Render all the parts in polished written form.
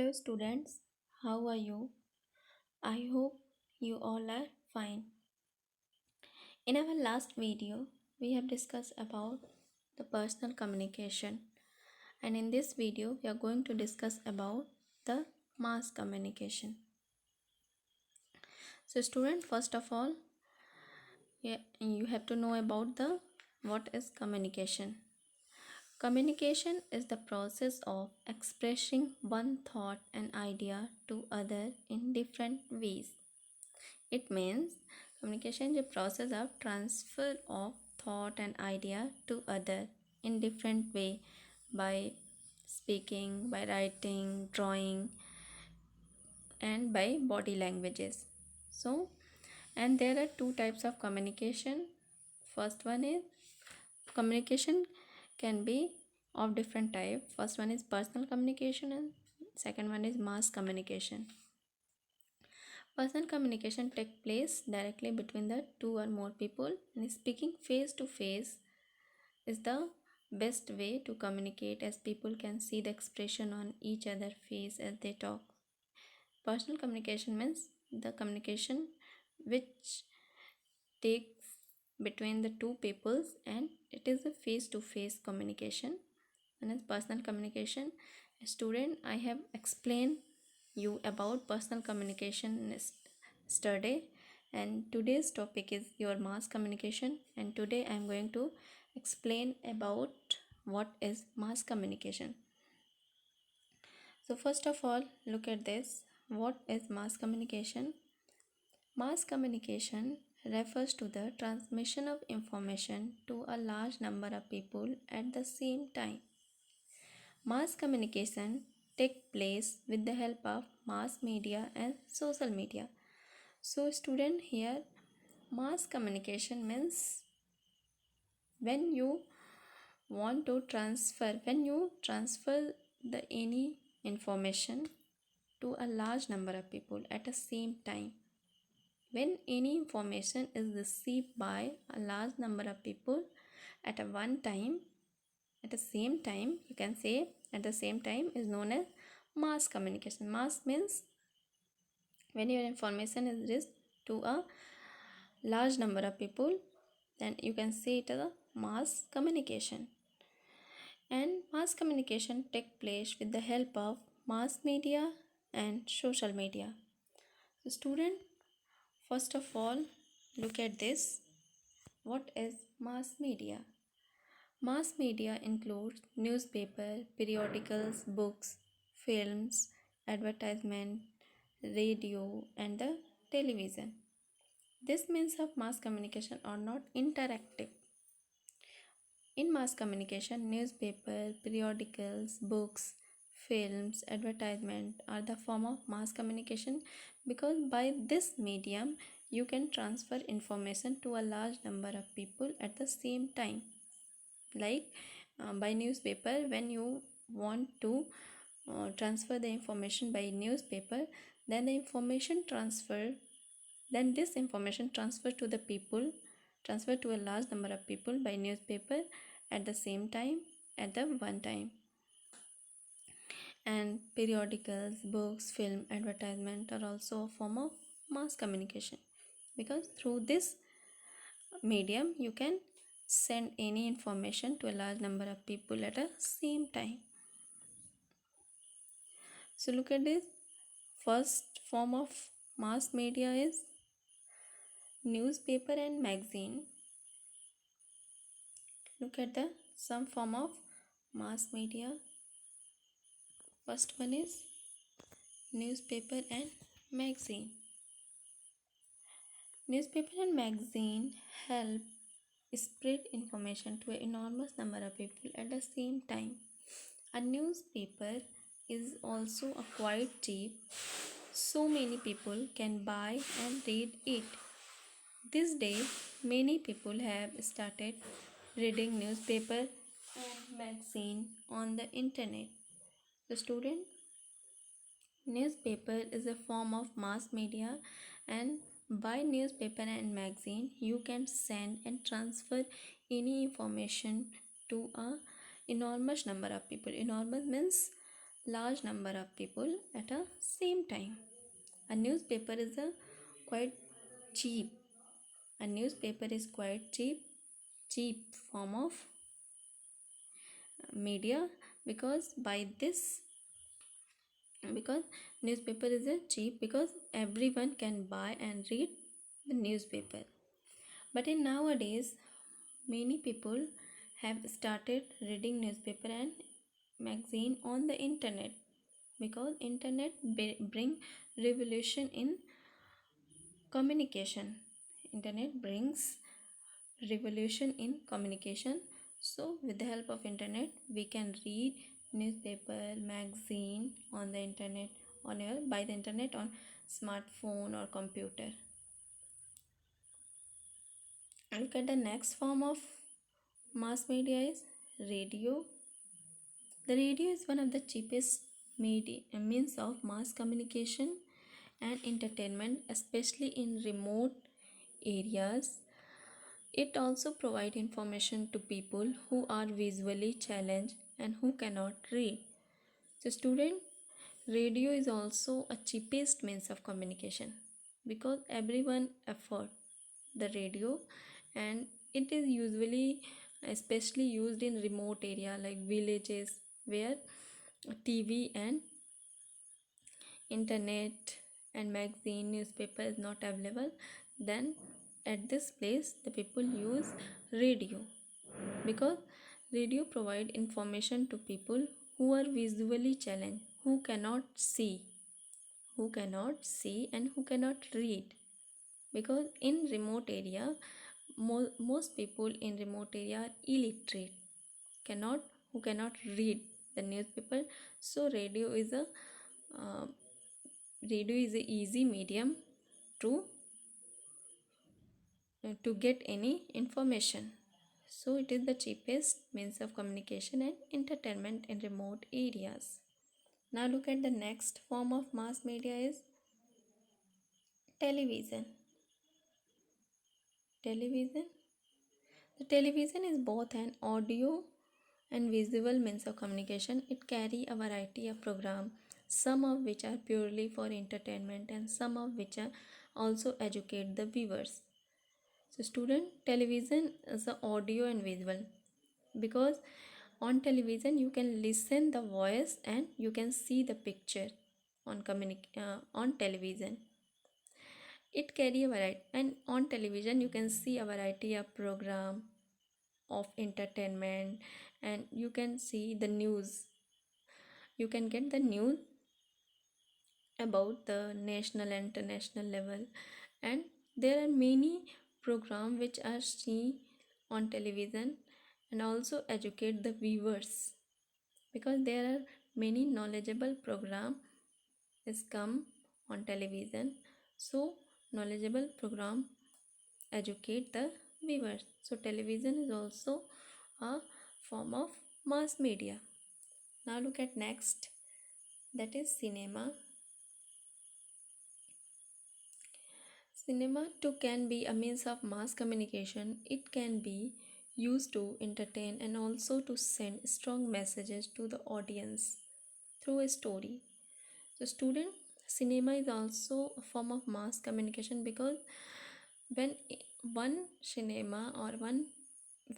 Hello, students. How are you? I hope you all are fine. In our last video, we have discussed about the personal communication, and in this video, we are going to discuss about the mass communication. So, student, first of all, you have to know about the what is communication. Communication is the process of expressing one thought and idea to other in different ways. It means communication is a process of transfer of thought and idea to other in different way by speaking, by writing, drawing, and by body languages. So, and there are two types of communication. First one is communication can be of different type. First one is personal communication and second one is mass communication. Personal communication takes place directly between the two or more people, and speaking face to face is the best way to communicate as people can see the expression on each other's face as they talk. Personal communication means the communication which takes between the two peoples and it is a face to face communication. And as personal communication, student, I have explained you about personal communication yesterday, and today's topic is your mass communication, and today I am going to explain about what is mass communication. So first of all, look at this. What is mass communication? Mass communication refers to the transmission of information to a large number of people at the same time. Mass communication takes place with the help of mass media and social media. So student, here mass communication means when you when you transfer the any information to a large number of people at the same time. When any information is received by a large number of people at a one time, at the same time, you can say at the same time is known as mass communication. Mass means when your information is reached to a large number of people, then you can say it as a mass communication. And mass communication take place with the help of mass media and social media. So student, first of all, look at this. What is mass media? Mass media includes newspaper, periodicals, books, films, advertisement, radio, and the television. These means of mass communication are not interactive. In mass communication, newspaper, periodicals, books, films, advertisement are the form of mass communication because by this medium you can transfer information to a large number of people at the same time. Like by newspaper, when you want to transfer the information by newspaper, then the information transfer then this information transferred to the people transferred to a large number of people by newspaper at the same time at the one time. And periodicals, books, film, advertisement are also a form of mass communication because through this medium you can send any information to a large number of people at the same time. So look at this. First form of mass media is newspaper and magazine. Look at the some form of mass media. First one is newspaper and magazine. Newspaper and magazine help spread information to an enormous number of people at the same time. A newspaper is also a quite cheap, so many people can buy and read it. These days, many people have started reading newspaper and magazine on the internet. The student, newspaper is a form of mass media, and by newspaper and magazine you can send and transfer any information to a enormous number of people. Enormous means large number of people at a same time. A newspaper is a quite cheap. A newspaper is quite cheap form of media, because by this, because newspaper is a cheap, because everyone can buy and read the newspaper. But in nowadays, many people have started reading newspaper and magazine on the internet, because internet bring revolution in communication. Internet brings revolution in communication. So with the help of internet we can read newspaper, magazine on the internet, on your by the internet, on smartphone or computer. Look at the next form of mass media is radio. The radio is one of the cheapest means of mass communication and entertainment, especially in remote areas. It also provides information to people who are visually challenged and who cannot read. So, student, radio is also a cheapest means of communication, because everyone afford the radio, and it is usually especially used in remote area like villages where TV and internet and magazine newspaper is not available. Then at this place the people use radio, because radio provide information to people who are visually challenged, who cannot see and who cannot read. Because in remote area, most people in remote area are illiterate, cannot who cannot read the newspaper. So uh, radio is a easy medium to to get any information. So it is the cheapest means of communication and entertainment in remote areas. Now look at the next form of mass media is television. Television. The television is both an audio and visual means of communication. It carry a variety of programs, some of which are purely for entertainment and some of which are also educate the viewers. So student, television is the audio and visual, because on television you can listen the voice and you can see the picture on television. It carry a variety, and on television you can see a variety of program of entertainment, and you can see the news. You can get the news about the national and international level, and there are many programs which are seen on television and also educate the viewers, because there are many knowledgeable program is come on television. So knowledgeable program educate the viewers. So television is also a form of mass media. Now look at next, that is cinema. Cinema too can be a means of mass communication. It can be used to entertain and also to send strong messages to the audience through a story. So student, cinema is also a form of mass communication, because when one cinema or one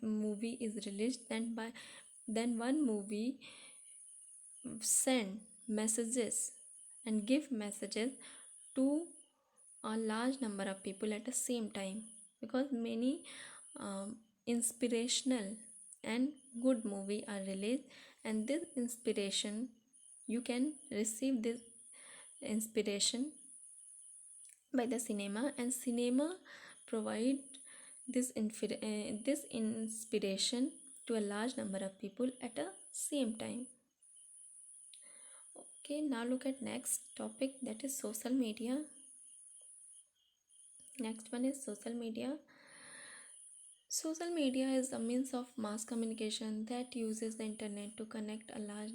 movie is released, then one movie send messages and give messages to a large number of people at the same time, because many inspirational and good movie are released, and this inspiration, you can receive this inspiration by the cinema, and cinema provide this inspiration to a large number of people at the same time. Okay, now look at next topic, that is social media. Next one is social media. Social media is a means of mass communication that uses the internet to connect a large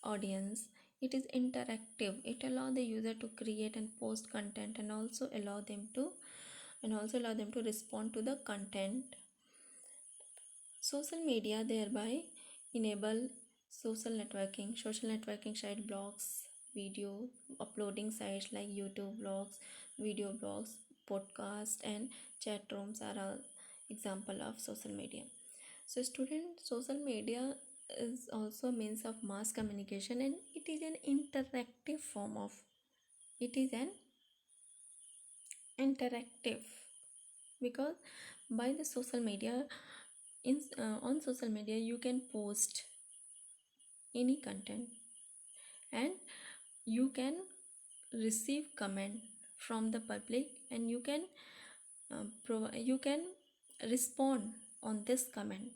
audience. It is interactive. It allows the user to create and post content, and also allow them to respond to the content. Social media thereby enable Social networking site, blogs, video uploading sites like YouTube blogs, video blogs, podcast, and chat rooms are all example of social media. So student, social media is also a means of mass communication, and it is an interactive form of, it is an interactive, because by the social media, on social media you can post any content, and you can receive comment from the public, and you can you can respond on this comment.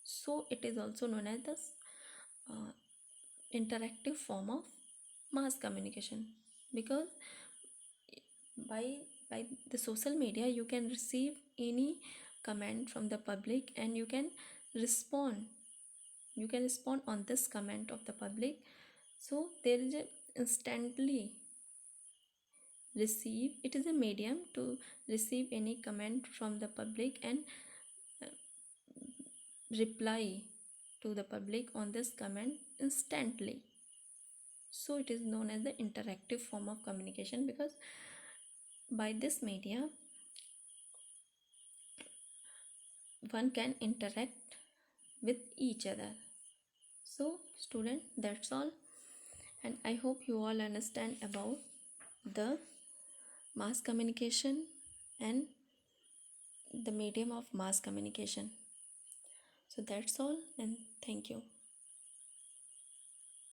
So it is also known as the uh, interactive form of mass communication, because by by the social media you can receive any comment from the public, and respond you can respond on this comment of the public. So there is a instantly receive, it is a medium to receive any comment from the public, and uh, reply to the public on this comment instantly. So it is known as the interactive form of communication, because by this media one can interact with each other. So student, that's all, and I hope you all understand about the mass communication and the medium of mass communication. So that's all, and thank you.